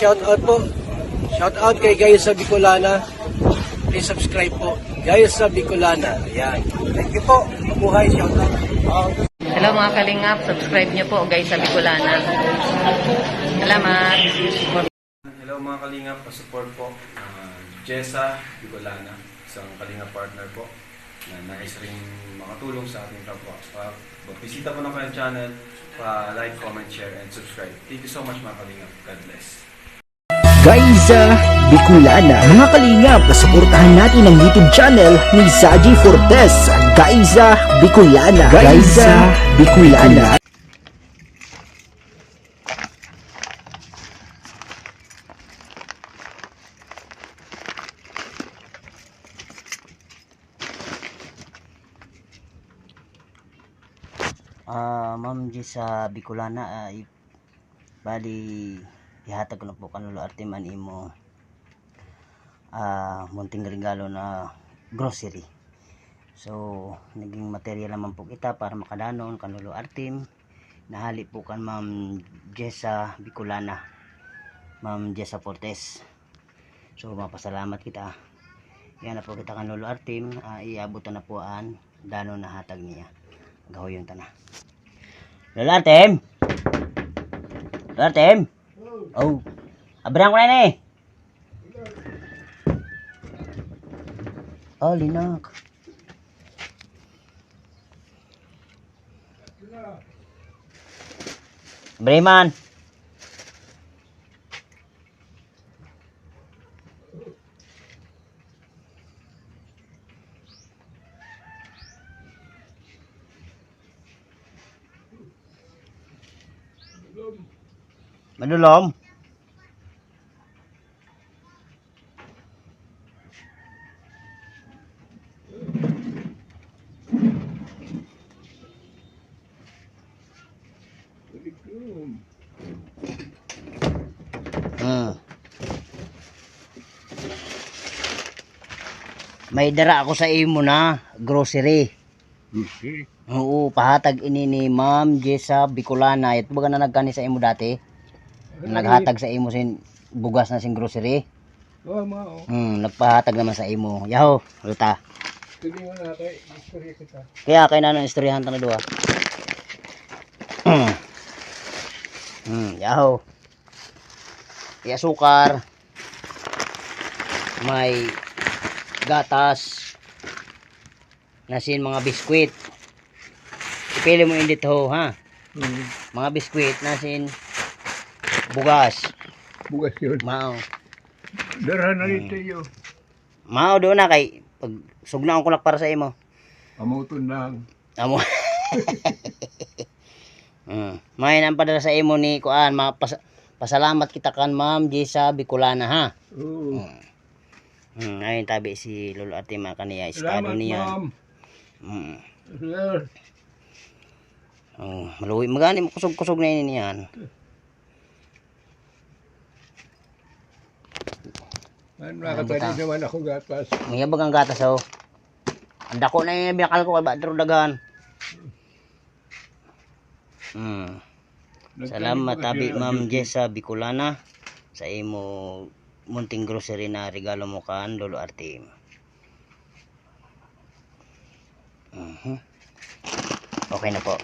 shout out po. Shout out kay Gayus sa Bicolana. Please subscribe po. Gayus sa Bicolana. Ayan. Thank you po. Mabuhay. Shout out. Hello mga kalingap, subscribe nyo po guys sa Bicolana. Salamat. Hello mga kalingap, support po. Jessa Bicolana, isang kalingap partner po na nais ring makatulong sa ating kapwa. Bisita po na kanyang channel, like, comment, share, and subscribe. Thank you so much mga kalingap. God bless. Gayza Bicolana. Mga kalingap, suportahan natin ang YouTube channel ni Zaji Fortes. Gayza Bicolana. Gayza Bicolana. Ma'am G sa Bicolana, bali ihatag ko na po kanulo artiman imo munting regalo na grocery. So naging material naman po kita para makadanon kanulo artim nahali po kan Ma'am Jessa Bicolana, Ma'am Jessa Fortes. So mapasalamat kita. Yan na po kita kanulo artim, iabot na po an danon na hatag niya. Gahoy yung tanah. Lola Artem. Lola Artem. Oh. Abrang ko na ni. Oh, linak. Breman. Madulom. May dara ako sa imo na grocery. Oo, pahatag ini ni Ma'am Jessa Bicolana. Ito ba na nagkani sa imo dati? Naghatag sa imo sin bugas na sin grocery. Oo, mao. Nagpahatag naman sa imo. Yaho, luta. Sige mo na kay istorya kita. Kaya kay nanang istoryahan ta na duha. Yaho. May asukar. May gatas. Nasin mga biskwit. Ipili mo indit ho, ha? Mga biskwit nasin bugas. Bugas yun. Mao. Dara na rito yun. Mao do na kay pag sugnaon ko lang para sa imo. Amuton lang. Amo. May nang padala sa imo ni kuan, pasalamat kita kan Ma'am Jessa Bicolana, ha. Oo. Ayun tabi si Lolo Artima kaniya estado niya. Sir. Maluwi magani kusog-kusog na ini niyan. Nakatali naman ako gatas. Mayabag ang gatas oh. Ang dako na yung binakal ko kay Badro Dagan. Salamat tabi Ma'am Jessa Bicolana sa imo munting grocery na regalo mo kan Lolo Artim. Okay na po.